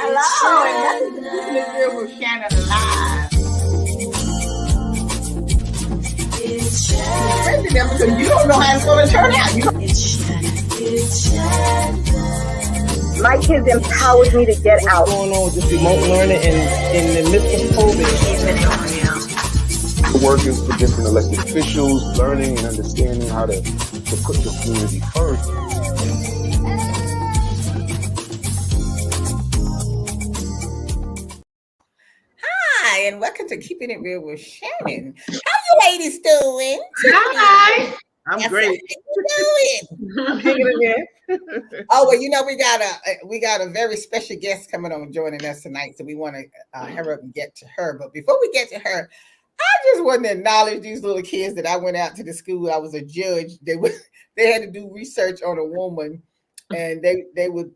Hello, and welcome to Keeping It Real with Shannon Live. Because you don't know how it's going to turn out. My kids empowered me to get out. What's going on with this remote learning and in the midst of COVID? Working for different elected officials, learning and understanding how to put the community first. Hi, and welcome to Keeping It Real with Shannon. How you ladies doing? Hi. I'm That's great. How you doing? Hanging in there. Oh, well, you know, we got a very special guest coming on joining us tonight, so we want to hurry up and get to her. But before we get to her, I just want to acknowledge these little kids that I went out to the school. I was a judge. They had to do research on a woman, and they would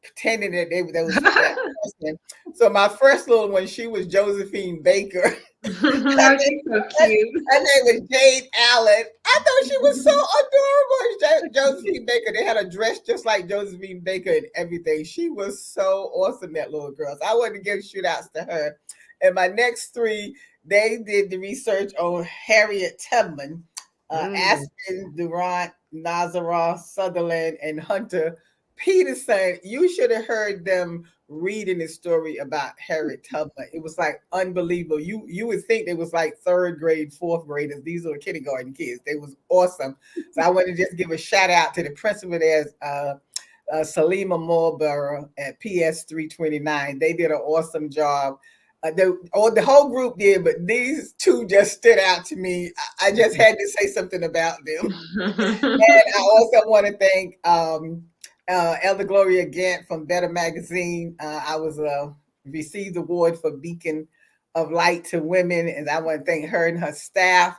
pretending that they was that person. So my first little one, she was Josephine Baker. She's so cute. Her name was Jade Allen. I thought she was so adorable. Josephine Baker. They had a dress just like Josephine Baker and everything. She was so awesome, that little girl. So I wanted to give shout outs to her. And my next three, they did the research on Harriet Tubman, Aspen, Durant, Nazareth, Sutherland, and Hunter Peterson. You should have heard them reading the story about Harriet Tubman. It was like unbelievable. You would think they was like third grade, fourth graders. These are kindergarten kids. They was awesome. So I want to just give a shout out to the principal there's Salima Morborough at PS 329. They did an awesome job. The whole group did, but these two just stood out to me. I just had to say something about them. And I also want to thank Elder Gloria Gant from Better Magazine. I was received the award for Beacon of Light to Women, and I want to thank her and her staff.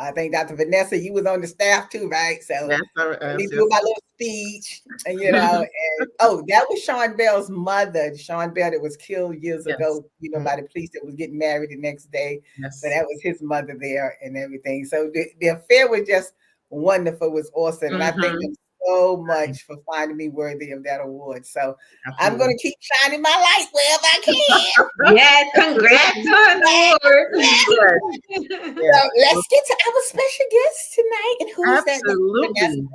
I think Dr. Vanessa, you was on the staff too, right? So let me do my little speech, and that was Sean Bell's mother, Sean Bell, that was killed years ago, by the police, that was getting married the next day. Yes. So that was his mother there and everything. So the affair was just wonderful, it was awesome, and I thank them so much for finding me worthy of that award. So I'm going to keep shining my light wherever I can. Yes, congrats on the award. So let's get to our special guest tonight. And who is that? Absolutely.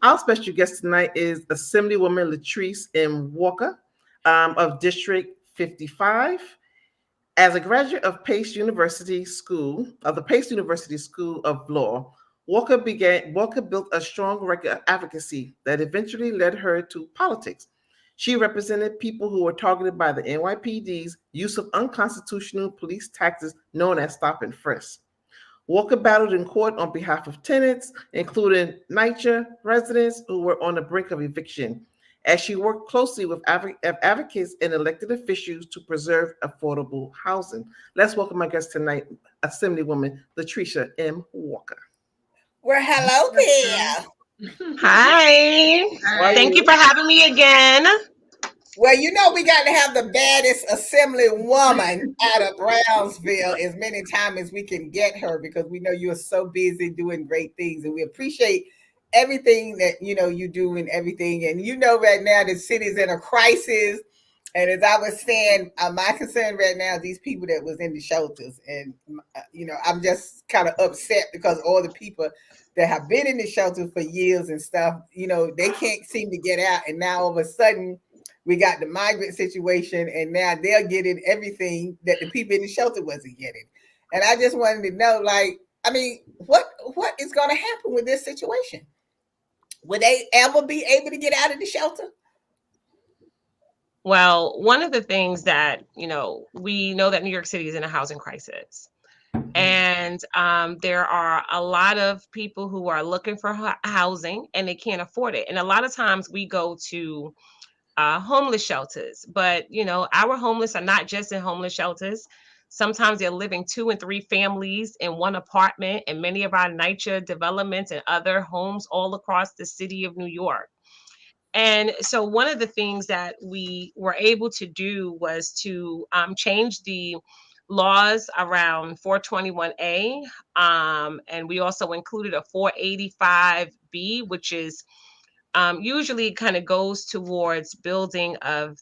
Our special guest tonight is Assemblywoman Latrice M. Walker of District 55. As a graduate of Pace University School of Law, Walker built a strong record of advocacy that eventually led her to politics. She represented people who were targeted by the NYPD's use of unconstitutional police tactics known as stop and frisk. Walker battled in court on behalf of tenants, including NYCHA residents who were on the brink of eviction, as she worked closely with advocates and elected officials to preserve affordable housing. Let's welcome my guest tonight, Assemblywoman Latrice M. Walker. Well, hello there. Hi. Thank you for having me again. Well, we got to have the baddest Assemblywoman out of Brownsville as many times as we can get her, because we know you're so busy doing great things, and we appreciate everything that you do and everything. And right now the city's in a crisis. And as I was saying, my concern right now is these people that was in the shelters. And, I'm just kind of upset because all the people that have been in the shelter for years and stuff, they can't seem to get out. And now all of a sudden we got the migrant situation, and now they're getting everything that the people in the shelter wasn't getting. And I just wanted to know, what is going to happen with this situation? Will they ever be able to get out of the shelter? Well, one of the things that, we know that New York City is in a housing crisis. And there are a lot of people who are looking for housing and they can't afford it. And a lot of times we go to homeless shelters, but, our homeless are not just in homeless shelters. Sometimes they're living 2 and 3 families in one apartment, and many of our NYCHA developments and other homes all across the city of New York. And so one of the things that we were able to do was to change the laws around 421A. And we also included a 485B, which is usually kind of goes towards building of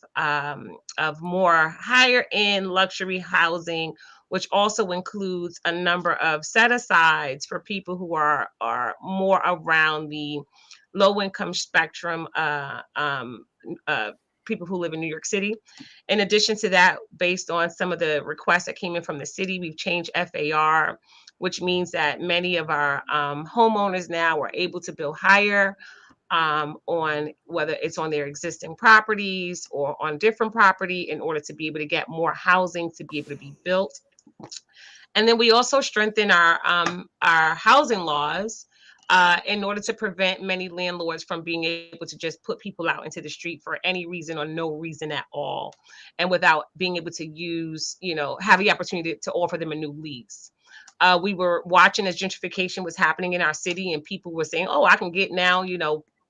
more higher end luxury housing, which also includes a number of set asides for people who are more around the low income spectrum, people who live in New York City. In addition to that, based on some of the requests that came in from the city, we've changed FAR, which means that many of our homeowners now are able to build higher, on whether it's on their existing properties or on different property, in order to be able to get more housing to be able to be built. And then we also strengthen our housing laws in order to prevent many landlords from being able to just put people out into the street for any reason or no reason at all, and without being able to use, have the opportunity to offer them a new lease. We were watching as gentrification was happening in our city, and people were saying, "Oh, I can get now,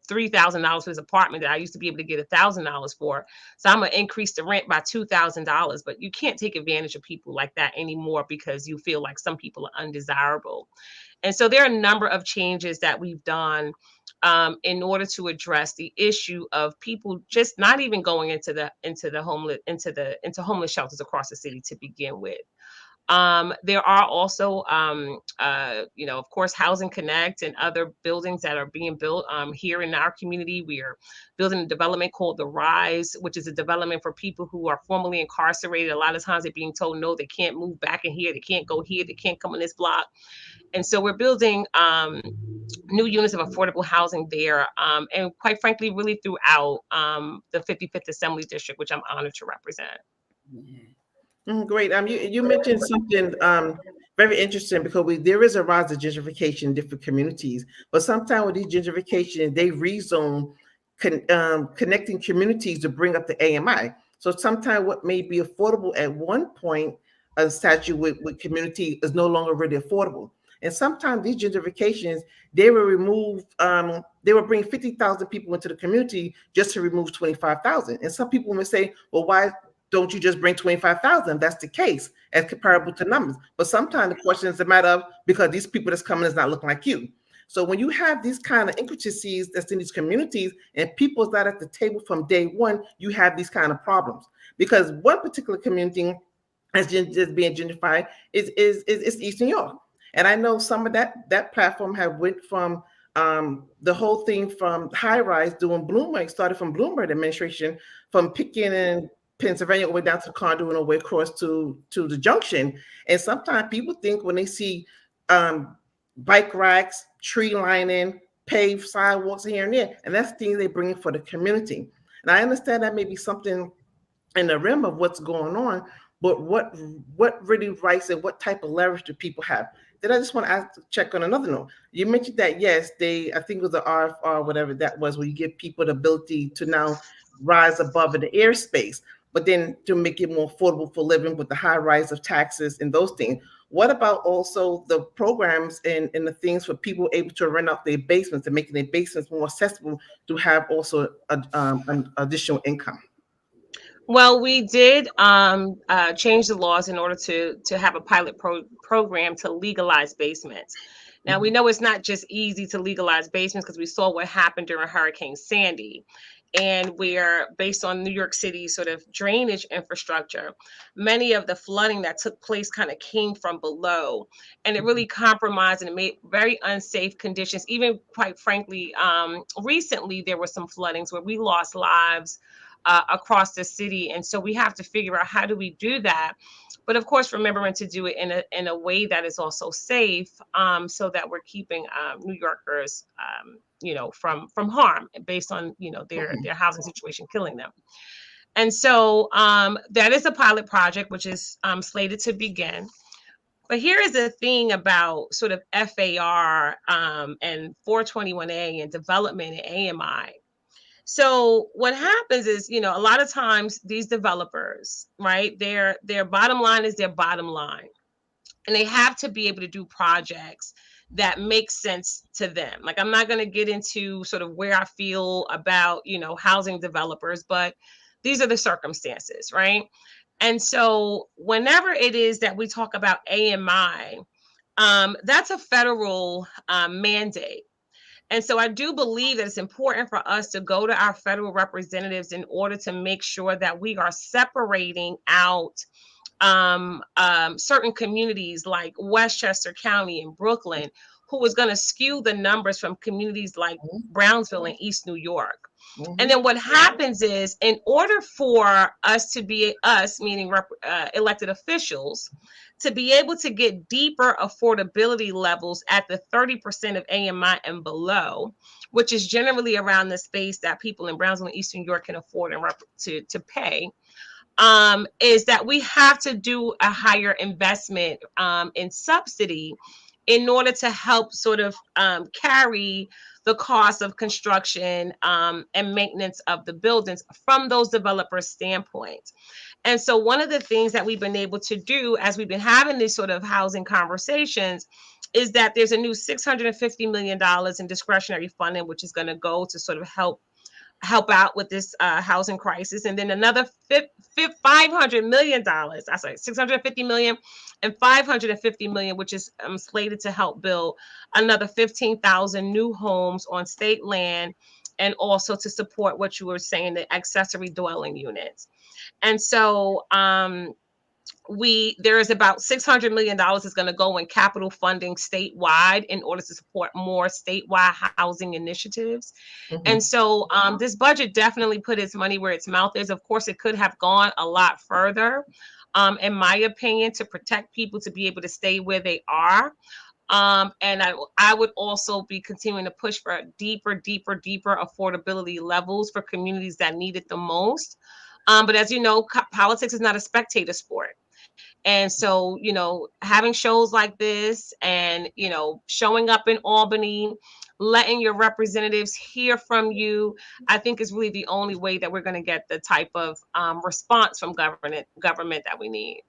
$3,000 for this apartment that I used to be able to get $1,000 for. So I'm gonna increase the rent by $2,000." But you can't take advantage of people like that anymore, because you feel like some people are undesirable. And so there are a number of changes that we've done in order to address the issue of people just not even going into homeless shelters across the city to begin with. There are also, of course, Housing Connect and other buildings that are being built here in our community. We are building a development called The Rise, which is a development for people who are formerly incarcerated. A lot of times they're being told, no, they can't move back in here. They can't go here. They can't come on this block. And so we're building new units of affordable housing there. And quite frankly, really throughout the 55th Assembly District, which I'm honored to represent. Great. You mentioned something very interesting, because there is a rise of gentrification in different communities, but sometimes with these gentrification, they rezone connecting communities to bring up the AMI. So sometimes what may be affordable at one point, a statute with community, is no longer really affordable. And sometimes these gentrifications, they will bring 50,000 people into the community just to remove 25,000. And some people may say, well, why don't you just bring 25,000? That's the case, as comparable to numbers. But sometimes the question is a matter of, because these people that's coming is not looking like you. So when you have these kind of intricacies that's in these communities and people's not at the table from day one, you have these kind of problems. Because one particular community that's just being gentrified is East New York. And I know some of that platform have went from the whole thing from high rise doing Bloomberg, started from Bloomberg administration, from picking in Pennsylvania all the way down to the Conduit, all the way across to the Junction. And sometimes people think when they see bike racks, tree lining, paved sidewalks here and there, and that's things they bring in for the community. And I understand that may be something in the realm of what's going on, but what really rights and what type of leverage do people have? Then I just want to check on another note. You mentioned that, yes, I think it was the RFR, whatever that was, where you give people the ability to now rise above in the airspace, but then to make it more affordable for living with the high rise of taxes and those things. What about also the programs and the things for people able to rent out their basements and making their basements more accessible to have also an additional income? Well, we did change the laws in order to have a pilot program to legalize basements. Now, we know it's not just easy to legalize basements, because we saw what happened during Hurricane Sandy. And we're based on New York City's sort of drainage infrastructure. Many of the flooding that took place kind of came from below, and it really compromised and it made very unsafe conditions. Even quite frankly, recently there were some floodings where we lost lives across the city. And so we have to figure out, how do we do that? But of course, remembering to do it in a way that is also safe, so that we're keeping New Yorkers, from harm based on, their housing situation killing them. And so that is a pilot project, which is slated to begin. But here is the thing about sort of FAR and 421A and development and AMI. So what happens is, a lot of times these developers, right, their bottom line is their bottom line. And they have to be able to do projects that make sense to them. Like, I'm not going to get into sort of where I feel about, housing developers, but these are the circumstances, right? And so whenever it is that we talk about AMI, that's a federal mandate. And so I do believe that it's important for us to go to our federal representatives in order to make sure that we are separating out certain communities like Westchester County and Brooklyn, who is going to skew the numbers from communities like Brownsville and East New York. And then what happens is, in order for us to be, us meaning elected officials, to be able to get deeper affordability levels at the 30% of AMI and below, which is generally around the space that people in Brownsville and East New York can afford and to pay, is that we have to do a higher investment in subsidy in order to help sort of carry the cost of construction and maintenance of the buildings from those developers' standpoint. And so one of the things that we've been able to do as we've been having these sort of housing conversations is that there's a new $650 million in discretionary funding, which is going to go to sort of help out with this housing crisis. And then another $500 million, $650 million and $550 million, which is slated to help build another 15,000 new homes on state land, and also to support what you were saying, the accessory dwelling units. And so there is about $600 million is going to go in capital funding statewide in order to support more statewide housing initiatives. And so this budget definitely put its money where its mouth is. Of course, it could have gone a lot further, in my opinion, to protect people to be able to stay where they are. And I would also be continuing to push for deeper affordability levels for communities that need it the most. But as you know, politics is not a spectator sport. And so, having shows like this and, showing up in Albany, letting your representatives hear from you, I think is really the only way that we're going to get the type of response from government that we need.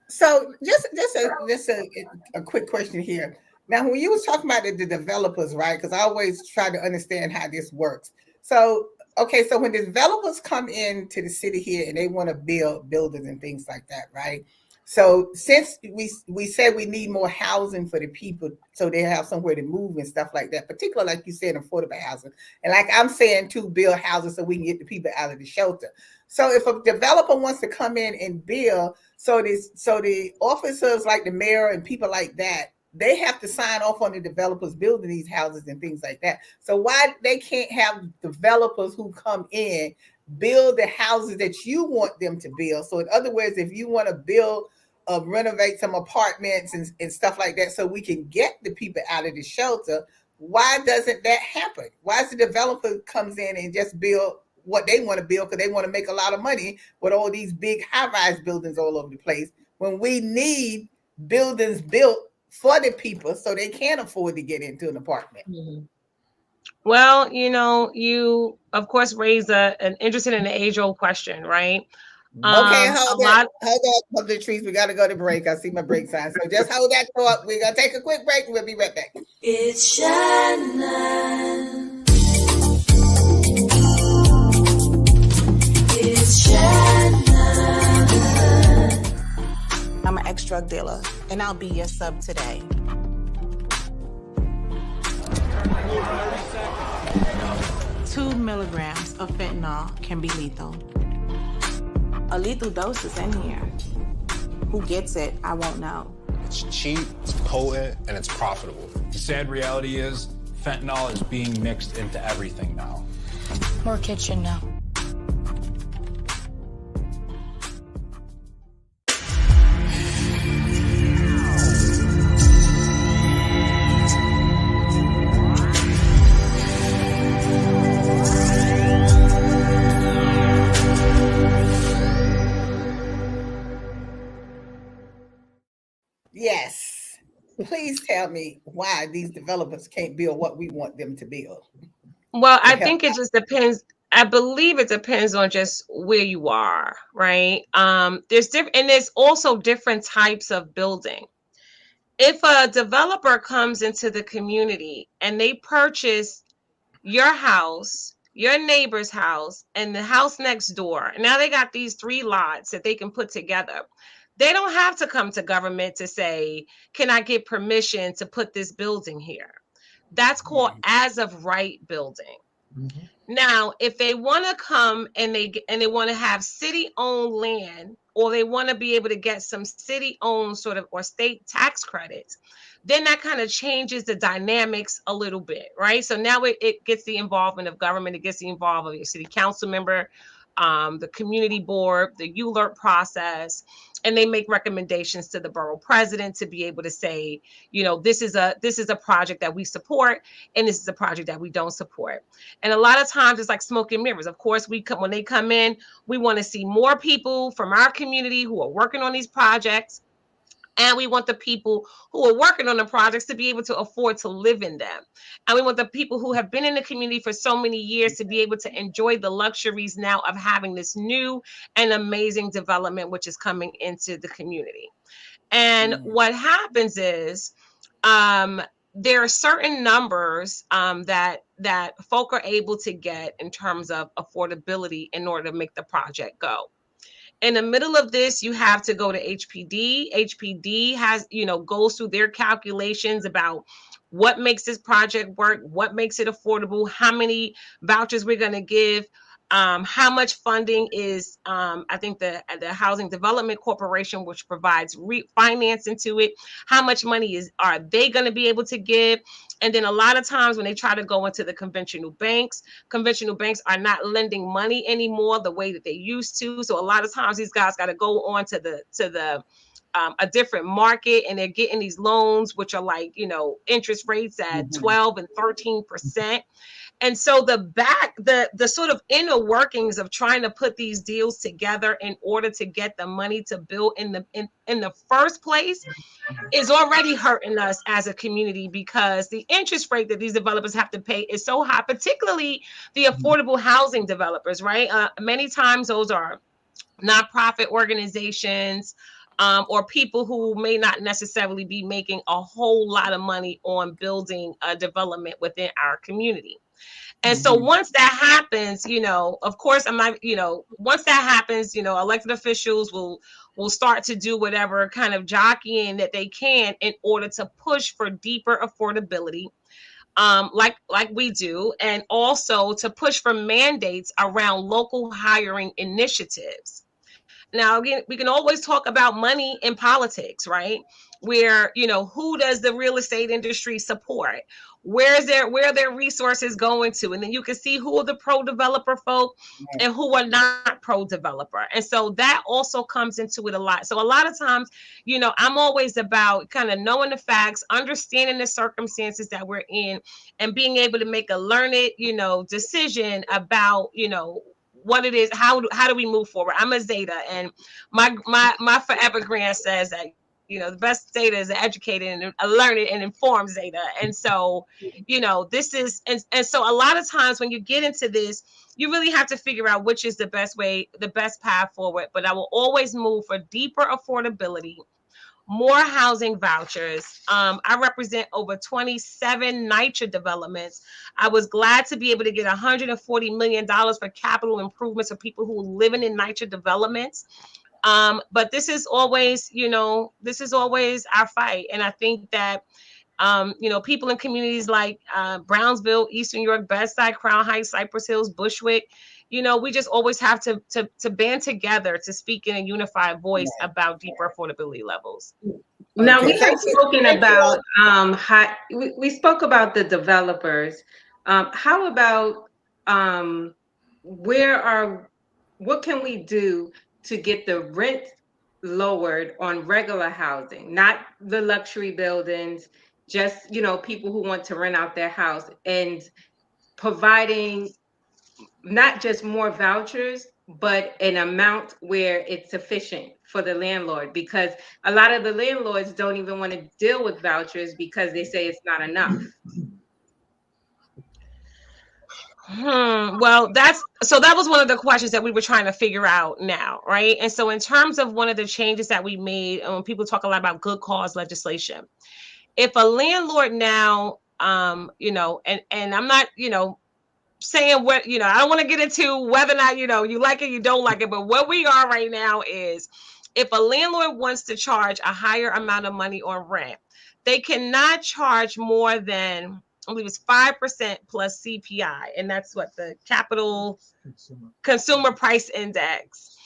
So just a quick question here. Now, when you was talking about the developers, right? Because I always try to understand how this works. So, okay, so when the developers come into the city here and they want to build buildings and things like that, right? So since we said we need more housing for the people so they have somewhere to move and stuff like that, particularly like you said, affordable housing. And like I'm saying too, build houses so we can get the people out of the shelter. So if a developer wants to come in and build, so the officers like the mayor and people like that, they have to sign off on the developers building these houses and things like that. So why they can't have developers who come in build the houses that you want them to build? So in other words, if you want to build renovate some apartments and stuff like that so we can get the people out of the shelter, why doesn't that happen? Why is the developer comes in and just build what they want to build because they want to make a lot of money with all these big high-rise buildings all over the place, when we need buildings built for the people so they can afford to get into an apartment? Well, you of course raise an interesting and age-old question, right? Okay, hold on, Latrice. We got to go to break. I see my break sign. So just hold that thought. We're going to take a quick break and we'll be right back. It's Shannon. It's Shannon. I'm an ex-drug dealer, and I'll be your sub today. Two milligrams of fentanyl can be lethal. A lethal dose is in here. Who gets it, I won't know. It's cheap, it's potent, and it's profitable. The sad reality is fentanyl is being mixed into everything now. More kitchen now. Yes. Please tell me why these developers can't build what we want them to build. Well, I think it just depends. I believe it depends on just where you are, right? There's also different types of building. If a developer comes into the community and they purchase your house, your neighbor's house, and the house next door, and now they got these 3 lots that they can put together. They don't have to come to government to say, can I get permission to put this building here? That's called as of right building. Now, if they want to come and they want to have city-owned land, or they want to be able to get some city-owned sort of or state tax credits, then that kind of changes the dynamics a little bit, right? So now it gets the involvement of government, it gets the involvement of your city council member, the community board, the ULERP process, and they make recommendations to the borough president to be able to say, you know, this is a project that we support, and this is a project that we don't support. And a lot of times it's like smoke and mirrors. Of course, when they come in, we want to see more people from our community who are working on these projects. And we want the people who are working on the projects to be able to afford to live in them. And we want the people who have been in the community for so many years to be able to enjoy the luxuries now of having this new and amazing development, which is coming into the community. And what happens is there are certain numbers that folk are able to get in terms of affordability in order to make the project go. In the middle of this, you have to go to HPD. HPD has, goes through their calculations about what makes this project work, what makes it affordable, how many vouchers we're going to give, how much funding is, I think the Housing Development Corporation, which provides financing to it, how much money are they going to be able to give? And then a lot of times when they try to go into the conventional banks are not lending money anymore the way that they used to. So a lot of times these guys got to go on to a different market, and they're getting these loans, which are like, interest rates at 12 and 13%. And so the sort of inner workings of trying to put these deals together in order to get the money to build in the first place is already hurting us as a community, because the interest rate that these developers have to pay is so high, particularly the affordable housing developers, right? Many times those are nonprofit organizations, or people who may not necessarily be making a whole lot of money on building a development within our community. And so once that happens, of course, once that happens, elected officials will start to do whatever kind of jockeying that they can in order to push for deeper affordability, like we do, and also to push for mandates around local hiring initiatives. Now, again, we can always talk about money in politics, right? Where, who does the real estate industry support? Where are their resources going to? And then you can see who are the pro-developer folk and who are not pro-developer. And so that also comes into it a lot. So a lot of times, I'm always about kind of knowing the facts, understanding the circumstances that we're in, and being able to make a learned, decision about, what it is, how do we move forward? I'm a Zeta, and my forever grant says that, the best Zeta is an educated and a learned and informed Zeta. And so, this is, and so a lot of times when you get into this, you really have to figure out which is the best way, the best path forward. But I will always move for deeper affordability, more housing vouchers. I represent over 27 NYCHA developments. I was glad to be able to get $140 million for capital improvements for people who are living in NYCHA developments. But this is always, our fight. And I think that, people in communities like Brownsville, Eastern York, Bedside, Crown Heights, Cypress Hills, Bushwick, we just always have to band together to speak in a unified voice about deeper affordability levels. Now, we have spoken about we spoke about the developers. How about what can we do to get the rent lowered on regular housing, not the luxury buildings, just, people who want to rent out their house, and providing not just more vouchers, but an amount where it's sufficient for the landlord, because a lot of the landlords don't even want to deal with vouchers because they say it's not enough. Well, that was one of the questions that we were trying to figure out now, right? And so in terms of one of the changes that we made, and when people talk a lot about good cause legislation, if a landlord now, and I'm not, saying what, I don't want to get into whether or not, you like it, you don't like it, but what we are right now is, if a landlord wants to charge a higher amount of money on rent, they cannot charge more than I believe it's 5% plus CPI, and that's what the capital consumer price index.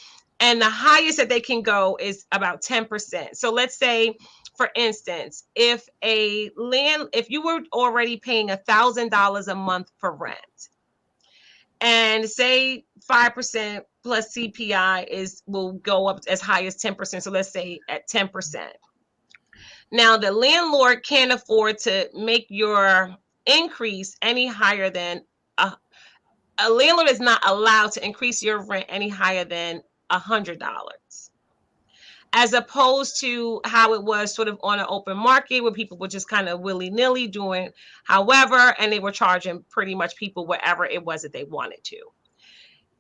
And the highest that they can go is about 10%. So let's say, for instance, if you were already paying $1,000 a month for rent, and say 5% plus CPI will go up as high as 10%. So let's say at 10%. Now the landlord can't afford to make your increase any higher than a landlord is not allowed to increase your rent any higher than $100, as opposed to how it was sort of on an open market where people were just kind of willy-nilly doing however, and they were charging pretty much people whatever it was that they wanted to.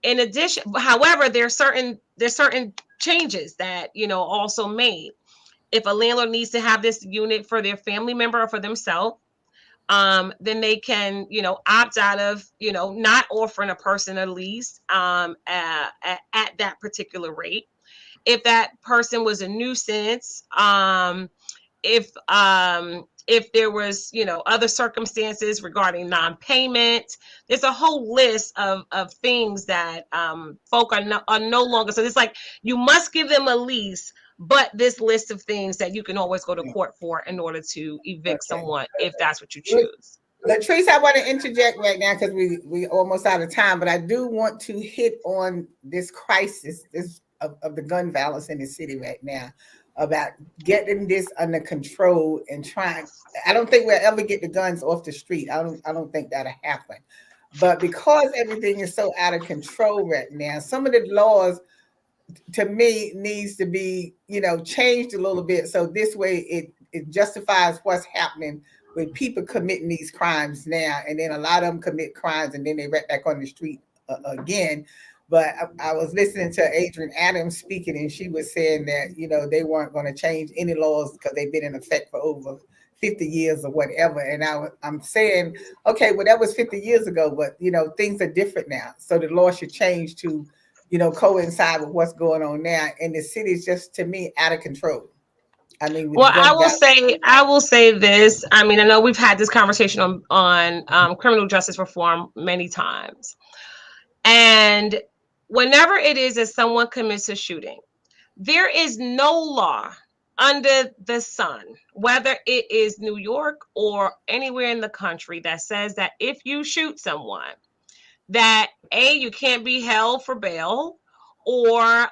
In addition, however, there's certain changes that, you know, also made. If a landlord needs to have this unit for their family member or for themselves, then they can, you know, opt out of, you know, not offering a person a lease at that particular rate. If that person was a nuisance, if there was, you know, other circumstances regarding non-payment, there's a whole list of things that folk are no longer. So it's like you must give them a lease, but this list of things that you can always go to court for in order to evict someone if that's what you choose. Latrice, I want to interject right now because we almost out of time, but I do want to hit on this crisis of the gun violence in the city right now, about getting this under control and trying. I don't think we'll ever get the guns off the street. I don't think that'll happen. But because everything is so out of control right now, some of the laws, to me, needs to be, you know, changed a little bit. So this way it justifies what's happening with people committing these crimes now. And then a lot of them commit crimes and then they right back on the street again. But I was listening to Adrienne Adams speaking, and she was saying that, you know, they weren't going to change any laws because they've been in effect for over 50 years or whatever. And I'm saying, okay, well, that was 50 years ago, but, you know, things are different now. So the law should change to, you know, coincide with what's going on now. And the city is just, to me, out of control. I mean, well, I will say this. I mean, I know we've had this conversation on criminal justice reform many times. And whenever it is that someone commits a shooting, there is no law under the sun, whether it is New York or anywhere in the country, that says that if you shoot someone, that you can't be held for bail, or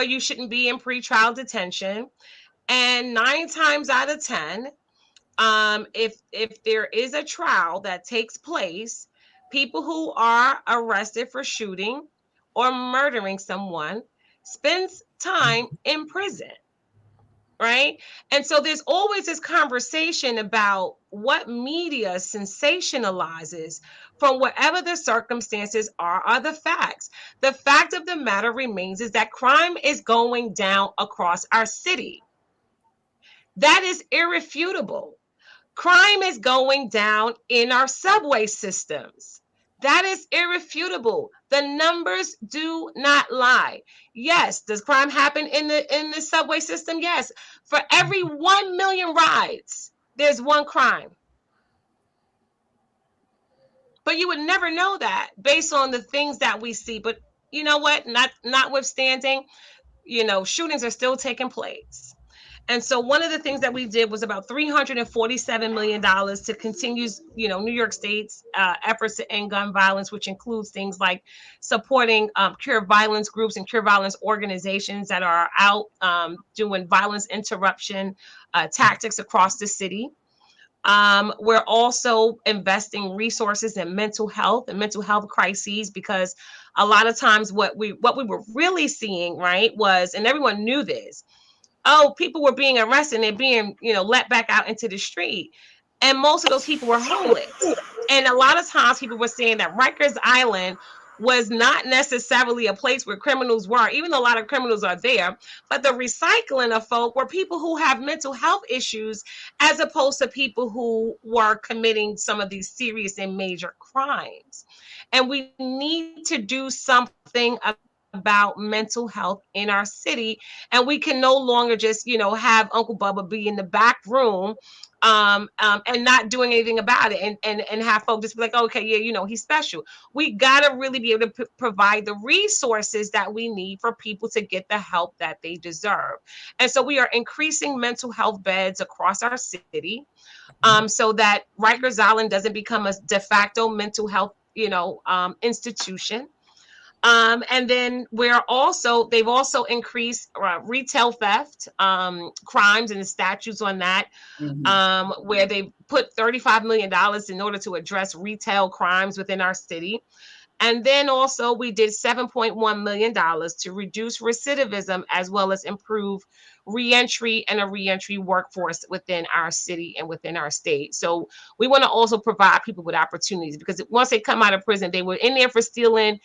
you shouldn't be in pretrial detention. And 9 times out of 10, if there is a trial that takes place, people who are arrested for shooting or murdering someone spends time in prison, right? And so there's always this conversation about what media sensationalizes from whatever the circumstances are the facts. The fact of the matter remains is that crime is going down across our city. That is irrefutable. Crime is going down in our subway systems. That is irrefutable. The numbers do not lie. Yes, does crime happen in the subway system? Yes. For every 1 million rides, there's one crime. But you would never know that based on the things that we see. But you know what? Notwithstanding, you know, shootings are still taking place. And so one of the things that we did was about $347 million to continue, you know, New York State's efforts to end gun violence, which includes things like supporting cure violence groups and cure violence organizations that are out doing violence interruption tactics across the city. We're also investing resources in mental health and mental health crises, because a lot of times what we were really seeing, right, was, and everyone knew this, people were being arrested and they're being, you know, let back out into the street. And most of those people were homeless. And a lot of times people were saying that Rikers Island was not necessarily a place where criminals were, even though a lot of criminals are there, but the recycling of folk were people who have mental health issues, as opposed to people who were committing some of these serious and major crimes. And we need to do something about mental health in our city, and we can no longer just, have Uncle Bubba be in the back room and not doing anything about it, and have folks just be like, okay, yeah, he's special. We got to really be able to provide the resources that we need for people to get the help that they deserve. And so we are increasing mental health beds across our city, so that Rikers Island doesn't become a de facto mental health, institution. And then they've also increased retail theft crimes and the statutes on that, where they put $35 million in order to address retail crimes within our city. And then also we did $7.1 million to reduce recidivism, as well as improve reentry and a reentry workforce within our city and within our state. So we want to also provide people with opportunities, because once they come out of prison, they were in there for stealing,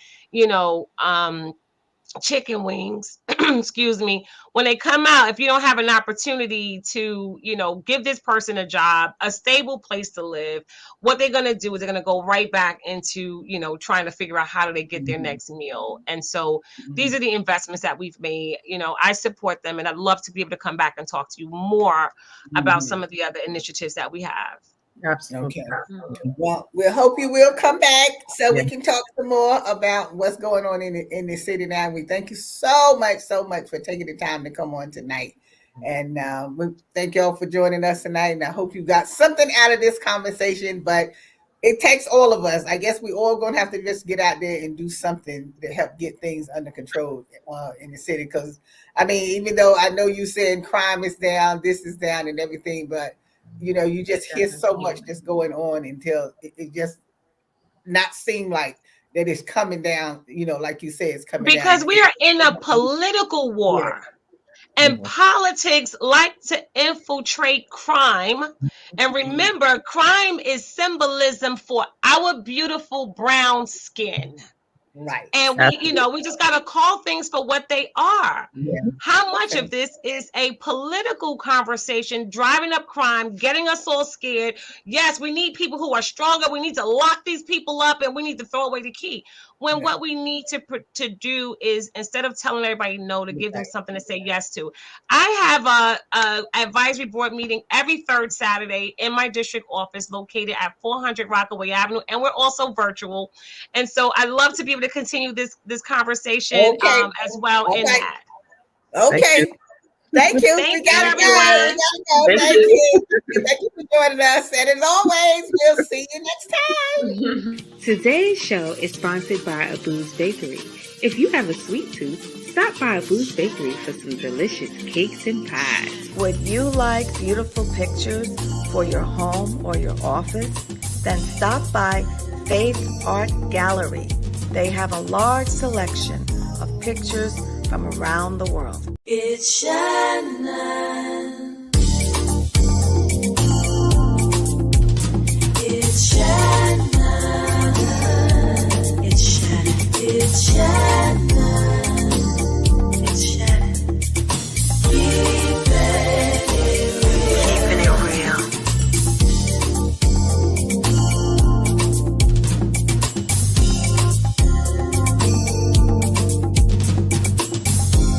chicken wings, excuse me. When they come out, if you don't have an opportunity to, give this person a job, a stable place to live, what they're going to do is they're going to go right back into, trying to figure out how do they get their next meal. And so these are the investments that we've made. I support them, and I'd love to be able to come back and talk to you more about some of the other initiatives that we have. Absolutely. Okay. Well, we hope you will come back so we can talk some more about what's going on in the city now. We thank you so much for taking the time to come on tonight. And we thank y'all for joining us tonight. And I hope you got something out of this conversation, but it takes all of us. I guess we all going to have to just get out there and do something to help get things under control in the city. Because, even though I know you saying crime is down, this is down and everything, but you just hear so much that's going on until it just not seem like that it's coming down, like you said, it's coming down. Because we are in a political war. And politics like to infiltrate crime. And remember, crime is symbolism for our beautiful brown skin. Right. And we just got to call things for what they are. Yeah. How much of this is a political conversation driving up crime, getting us all scared? Yes, we need people who are stronger. We need to lock these people up, and we need to throw away the key. When what we need to do is, instead of telling everybody no, to give them something to say yes to. I have a advisory board meeting every third Saturday in my district office located at 400 Rockaway Avenue, and we're also virtual. And so I'd love to be able to continue this conversation as well in that. Okay. Thank you. Thank you, everyone. Thank you. Thank you for joining us. And as always, we'll see you next time. Today's show is sponsored by Abu's Bakery. If you have a sweet tooth, stop by Abu's Bakery for some delicious cakes and pies. Would you like beautiful pictures for your home or your office? Then stop by Faith Art Gallery. They have a large selection of pictures from around the world. It's Shana.